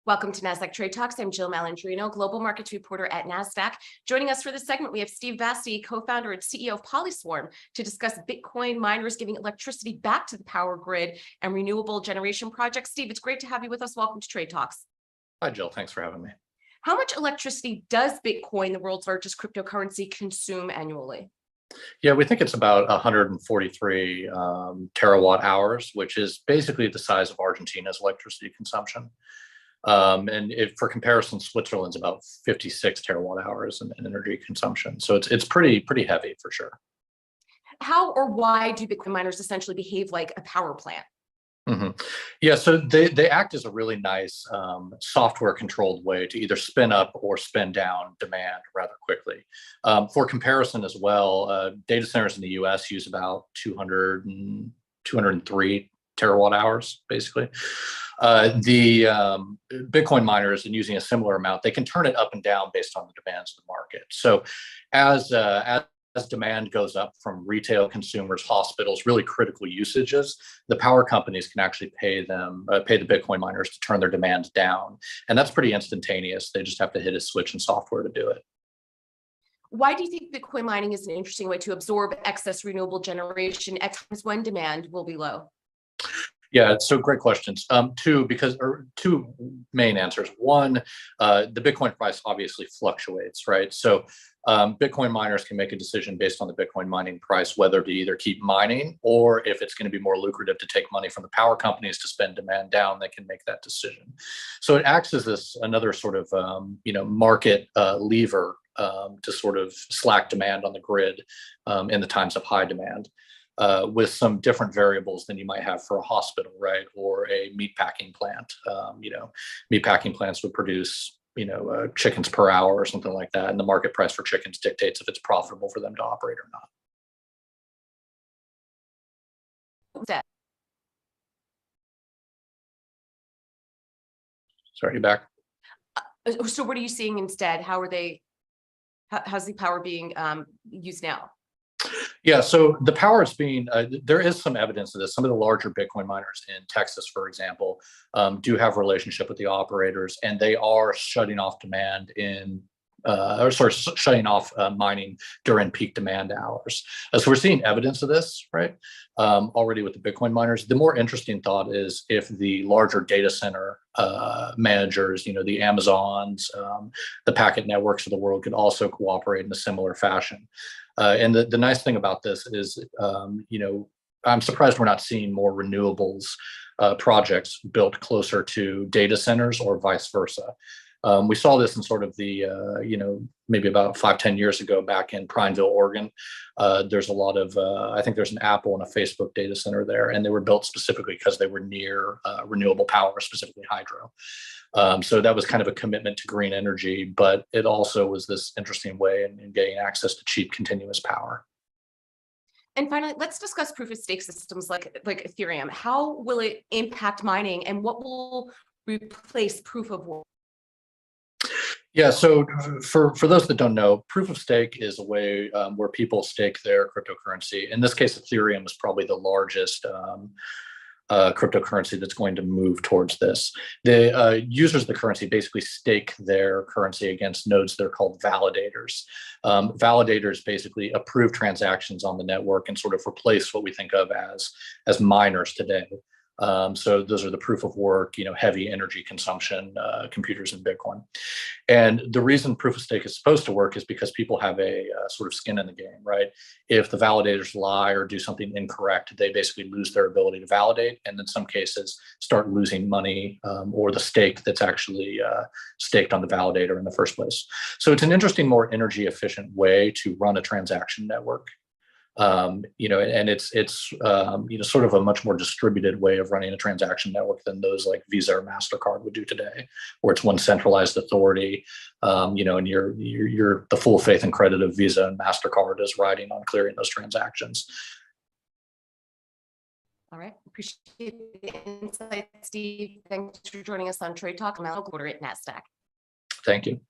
Welcome to Nasdaq Trade Talks. I'm Jill Malandrino, Global Markets Reporter at Nasdaq. Joining us for this segment, we have Steve Bassi, co-founder and CEO of Polyswarm, to discuss Bitcoin miners giving electricity back to the power grid and renewable generation projects. Steve, it's great to have you with us. Welcome to Trade Talks. Hi, Jill. Thanks for having me. How much electricity does Bitcoin, the world's largest cryptocurrency, consume annually? Yeah, we think it's about 143 terawatt hours, which is basically the size of Argentina's electricity consumption. For comparison, Switzerland's about 56 terawatt hours in energy consumption. So it's pretty heavy for sure. How or why do Bitcoin miners essentially behave like a power plant? Yeah, so they act as a really nice software-controlled way to either spin up or spin down demand rather quickly. For comparison as well, data centers in the US use about 203 terawatt hours, basically. The Bitcoin miners, and using a similar amount, they can turn it up and down based on the demands of the market. So as demand goes up from retail consumers, hospitals, really critical usages, the power companies can actually pay the Bitcoin miners to turn their demand down. And that's pretty instantaneous. They just have to hit a switch in software to do it. Why do you think Bitcoin mining is an interesting way to absorb excess renewable generation at times when demand will be low? Yeah, so great questions. Two main answers. One, the Bitcoin price obviously fluctuates, right? So Bitcoin miners can make a decision based on the Bitcoin mining price, whether to either keep mining or if it's going to be more lucrative to take money from the power companies to spend demand down, they can make that decision. So it acts as another sort of market lever to sort of slack demand on the grid in the times of high demand. With some different variables than you might have for a hospital, right? Or a meatpacking plant. Meatpacking plants would produce, chickens per hour or something like that. And the market price for chickens dictates if it's profitable for them to operate or not. Sorry, you back? So what are you seeing instead? How's the power being used now? Yeah, so the power is there is some evidence of this. Some of the larger Bitcoin miners in Texas, for example, do have a relationship with the operators, and they are shutting off demand shutting off mining during peak demand hours. So we're seeing evidence of this, right? Already with the Bitcoin miners. The more interesting thought is if the larger data center managers, the Amazons, the packet networks of the world could also cooperate in a similar fashion. And the nice thing about this is, I'm surprised we're not seeing more renewables projects built closer to data centers or vice versa. We saw this in sort of the, maybe about 5-10 years ago back in Prineville, Oregon. There's a lot of, I think there's an Apple and a Facebook data center there, and they were built specifically because they were near renewable power, specifically hydro. So that was kind of a commitment to green energy, but it also was this interesting way in getting access to cheap continuous power. And finally, let's discuss proof of stake systems like Ethereum. How will it impact mining, and what will replace proof of work? Yeah, so for those that don't know, proof of stake is a way where people stake their cryptocurrency. In this case, Ethereum is probably the largest cryptocurrency that's going to move towards this. The users of the currency basically stake their currency against nodes that are called validators. Validators basically approve transactions on the network and sort of replace what we think of as miners today. So those are the proof of work, heavy energy consumption computers in Bitcoin. And the reason proof of stake is supposed to work is because people have a sort of skin in the game, right? If the validators lie or do something incorrect, they basically lose their ability to validate, and in some cases start losing money or the stake that's actually staked on the validator in the first place. So it's an interesting, more energy efficient way to run a transaction network. And it's sort of a much more distributed way of running a transaction network than those like Visa or MasterCard would do today, where it's one centralized authority, and the full faith and credit of Visa and MasterCard is riding on clearing those transactions. All right, appreciate the insight, Steve. Thanks for joining us on Trade Talk. I'm Reporter at Nasdaq. Thank you.